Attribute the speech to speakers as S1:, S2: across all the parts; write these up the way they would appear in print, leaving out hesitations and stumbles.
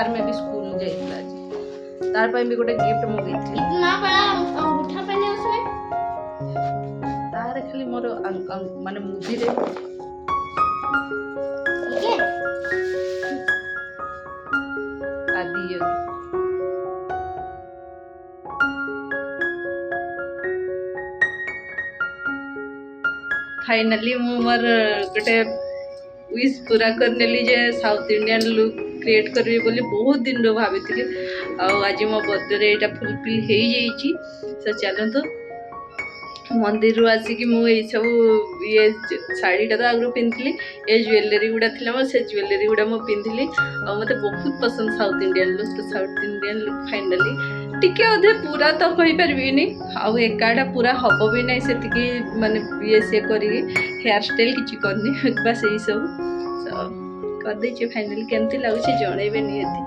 S1: तार में भी स्कूल जाइला आज तार पे भी गोटे गिफ्ट मगई
S2: इतना बड़ा अंगूठा पहने उसमें
S1: तार खाली मोर माने मुदी रे
S2: ठीक है
S1: आदि योगी फाइनली मोर गोटे विश पूरा करने जे साउथ इंडियन लुक क्रिएट करी बोली बहुत दिन रो भाभी आज मो बर्थडे यहाँ फुलफिल हो जाइए तो चलते मंदिर रू आसिक मुझे सब ये शाढ़ीटा तो आगु पिंधि ये ज्वेलरी गुड़ा थी से ज्वेलरी गुड़ा मुझे पिंधि और मत बहुत पसंद साउथ इंडियन लुक तो साउथ इंडियन लुक फाइनाली टिके अधे पूरा तो कही पारिनी आउ एकाटा पूरा हम भी ना से माने ये सी कर हेयर स्टाइल किसी करनी बस यही सब करदे फाइनाली केमती लगुच जनइबे निहती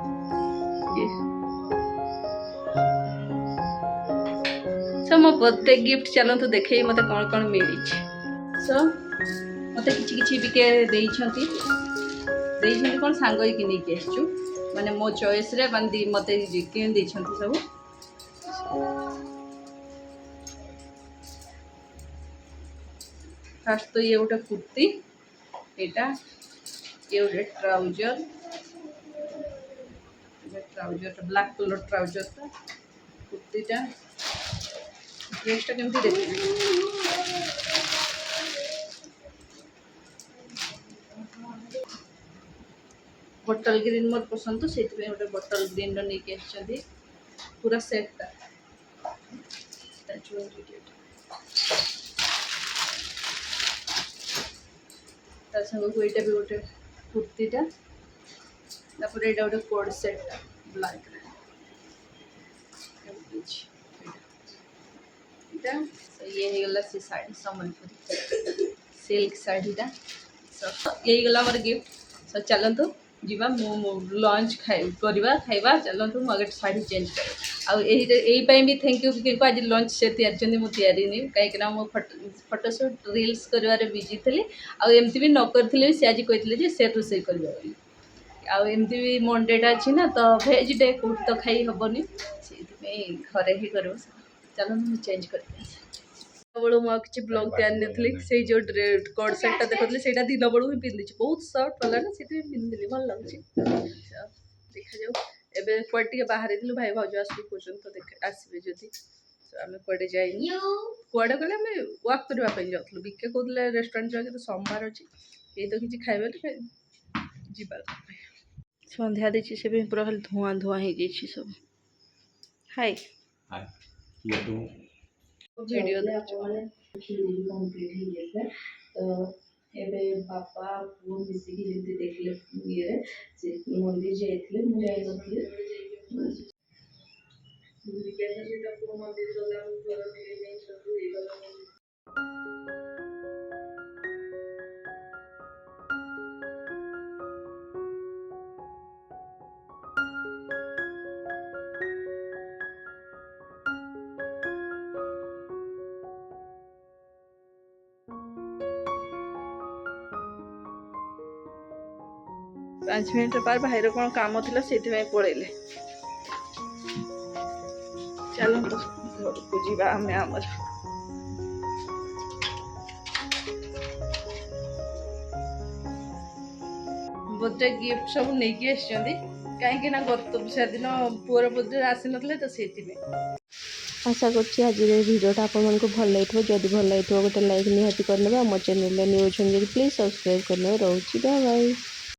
S1: सो मो बर्थडे गिफ्ट चलतु देखे मत कौन कौन मिली सो मत कि बिके कौन सांग कि नहीं आसचु माने मो चॉइस रे बंदी मत कि सब फास्ट तो ये गोटे कुर्ती एटा ये गोटे ट्राउजर ब्लैक कलर ट्राउजर टा कुर्तीटा ड्रेसटा केमती देखिए बटल ग्रीन मोर पसंद तो से गोटे बटल ग्रीन नहीं आसती पूरा सेटटा संग ये भी गोटे कुर्तीटा तापर यहाँ गोटे कोड सेटटा ब्लैक ये गला से साड़ी सम्बलपुरी सिल्क साड़ीटा यही गला मोर गिफ्ट सब चलतु जीवा लंच करवा खाइबा चलतु मुझे शाढ़ी चेंज कर भी थैंक यू कि आज लंच से तैयारी मुझे कहीं मो फोटोशूट रील्स कर बिजी थी आमती भी नकरी सी आज कहते से रोसे करमती भी मंडेटा अच्छी ना तो भेज डे कौट तो खाई हेनी से घरे ही कर चलो मुझे चेंज कर बड़ू मुझे किसी ब्लॉग तैयारी नी से जो कोड सेटा देखी से दिन बड़ू ही पिंधि बहुत सफ्ट कलर ना से पिंधि भल लगे देखा जाऊ एवं कड़े बाहर थी भाई भाज आस कौन तो देख आसवे जदि आम कड़े जाइनी कड़े गले आम वाक करने जाऊँ बिके कहते रेस्टुरांट जाके तो सोमवार अच्छी ये तो किसी खाइबा जा सन्ध्या देची से पूरा खाली धुआं धुआं हो जाइए सब हाय वीडियो एबे बापा पुओ मिसिकी जति देखले ये मंदिर जाइथिले मु जाई नथिले मंदिर गला घर मिले नहीं सब ए गला पाँच मिनट पार भाईर कौन काम थी से पलैले चलो तो घर को जीवा आम आमर बर्थडे गिफ्ट सब नहीं कहीं गत से दिन पुअर बर्थडे आसी ना तो से आशा करछि आज भिडियोटा आपको भल लगे जदि भल लगे गोटे लाइक निहाती करने मो चैनल न्यू प्लीज सब्सक्राइब करने रोची बाय बाय।